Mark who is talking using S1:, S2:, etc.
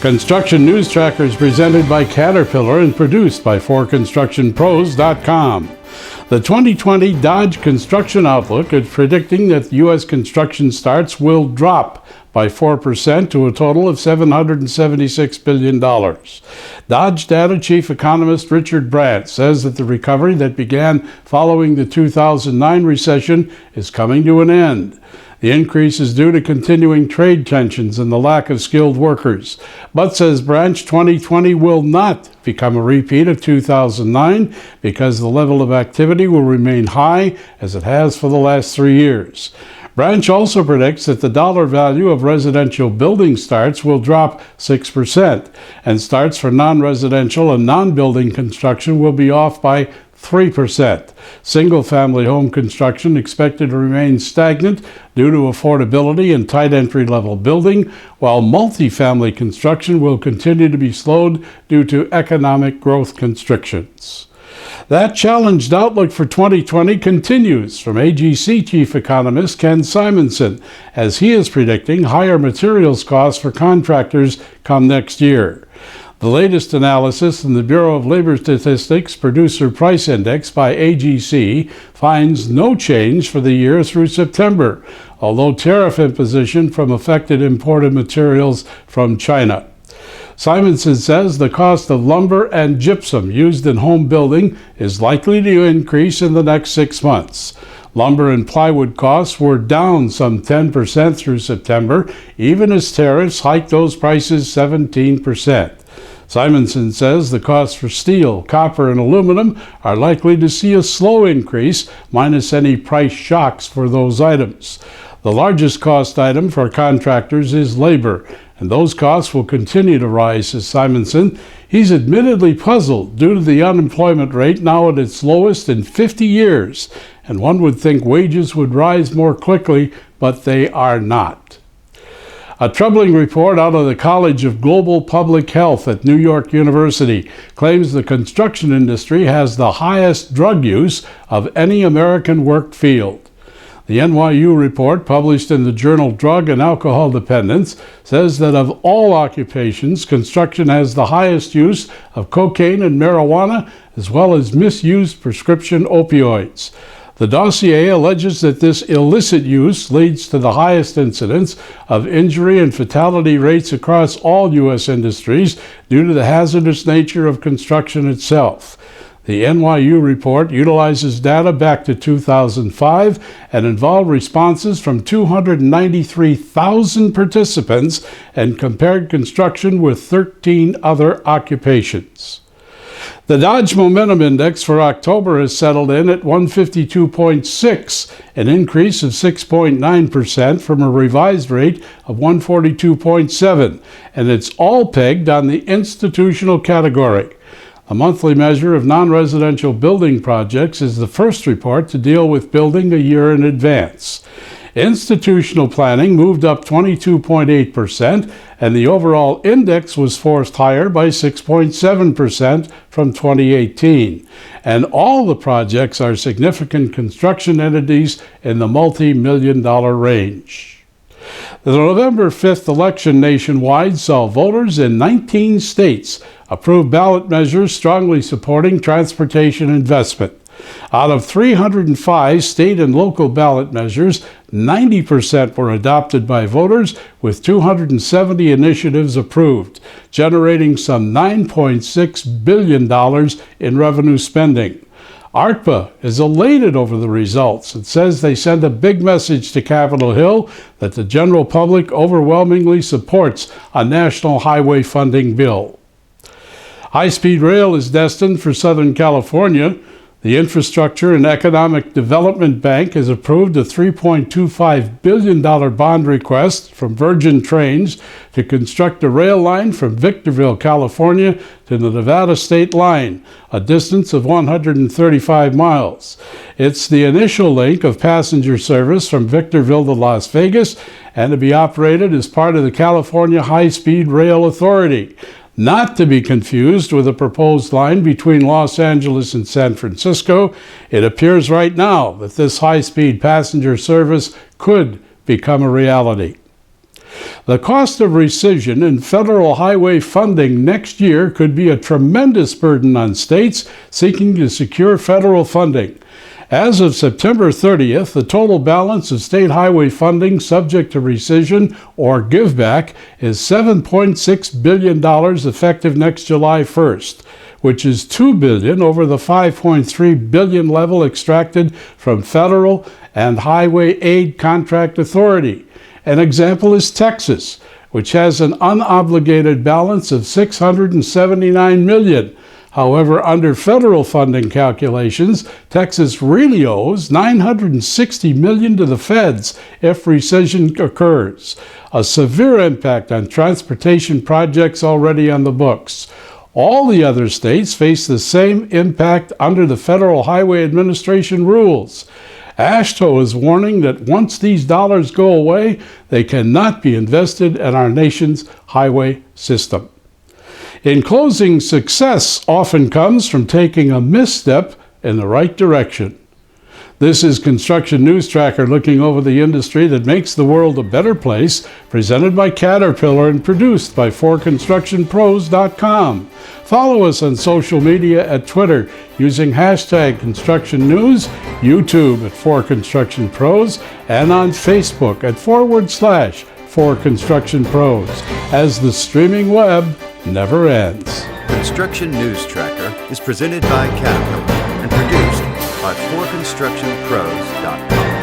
S1: Construction News Tracker is presented by Caterpillar and produced by 4constructionpros.com. The 2020 Dodge Construction Outlook is predicting that U.S. construction starts will drop by 4% to a total of $776 billion. Dodge Data Chief Economist Richard Brandt says that the recovery that began following the 2009 recession is coming to an end. The increase is due to continuing trade tensions and the lack of skilled workers. But, says Branch, 2020 will not become a repeat of 2009 because the level of activity will remain high as it has for the last 3 years. Branch also predicts that the dollar value of residential building starts will drop 6%, and starts for non-residential and non-building construction will be off by 3%. Single-family home construction expected to remain stagnant due to affordability and tight entry-level building, while multifamily construction will continue to be slowed due to economic growth constrictions. That challenged outlook for 2020 continues from AGC Chief Economist Ken Simonson, as he is predicting higher materials costs for contractors come next year. The latest analysis in the Bureau of Labor Statistics Producer Price Index by AGC finds no change for the year through September, although tariff imposition from affected imported materials from China. Simonson says the cost of lumber and gypsum used in home building is likely to increase in the next 6 months. Lumber and plywood costs were down some 10% through September, even as tariffs hiked those prices 17%. Simonson says the costs for steel, copper, and aluminum are likely to see a slow increase, minus any price shocks for those items. The largest cost item for contractors is labor, and those costs will continue to rise, says Simonson. He's admittedly puzzled due to the unemployment rate now at its lowest in 50 years, and one would think wages would rise more quickly, but they are not. A troubling report out of the College of Global Public Health at New York University claims the construction industry has the highest drug use of any American work field. The NYU report, published in the journal Drug and Alcohol Dependence, says that of all occupations, construction has the highest use of cocaine and marijuana, as well as misused prescription opioids. The dossier alleges that this illicit use leads to the highest incidence of injury and fatality rates across all U.S. industries due to the hazardous nature of construction itself. The NYU report utilizes data back to 2005 and involved responses from 293,000 participants and compared construction with 13 other occupations. The Dodge Momentum Index for October has settled in at 152.6, an increase of 6.9% from a revised rate of 142.7, and it's all pegged on the institutional category. A monthly measure of non-residential building projects is the first report to deal with building a year in advance. Institutional planning moved up 22.8%, and the overall index was forced higher by 6.7% from 2018. And all the projects are significant construction entities in the multi-million-dollar range. The November 5th election nationwide saw voters in 19 states approve ballot measures strongly supporting transportation investment. Out of 305 state and local ballot measures, 90% were adopted by voters, with 270 initiatives approved, generating some $9.6 billion in revenue spending. ARTBA is elated over the results. It says they send a big message to Capitol Hill that the general public overwhelmingly supports a national highway funding bill. High-speed rail is destined for Southern California. The Infrastructure and Economic Development Bank has approved a $3.25 billion bond request from Virgin Trains to construct a rail line from Victorville, California to the Nevada state line, a distance of 135 miles. It's the initial link of passenger service from Victorville to Las Vegas and to be operated as part of the California High-Speed Rail Authority. Not to be confused with a proposed line between Los Angeles and San Francisco. It appears right now that this high-speed passenger service could become a reality. The cost of rescission in federal highway funding next year could be a tremendous burden on states seeking to secure federal funding. As of September 30th, the total balance of state highway funding subject to rescission or giveback is $7.6 billion effective next July 1st, which is $2 billion over the $5.3 billion level extracted from federal and highway aid contract authority. An example is Texas, which has an unobligated balance of $679 million. However, under federal funding calculations, Texas really owes $960 million to the feds if rescission occurs, a severe impact on transportation projects already on the books. All the other states face the same impact under the Federal Highway Administration rules. AASHTO is warning that once these dollars go away, they cannot be invested in our nation's highway system. In closing, success often comes from taking a misstep in the right direction. This is Construction News Tracker, looking over the industry that makes the world a better place, presented by Caterpillar and produced by 4constructionpros.com. Follow us on social media at Twitter using hashtag Construction News, YouTube at 4constructionpros, and on Facebook at /4constructionpros, as the streaming web never ends.
S2: Construction News Tracker is presented by Caterpillar and produced by 4constructionpros.com.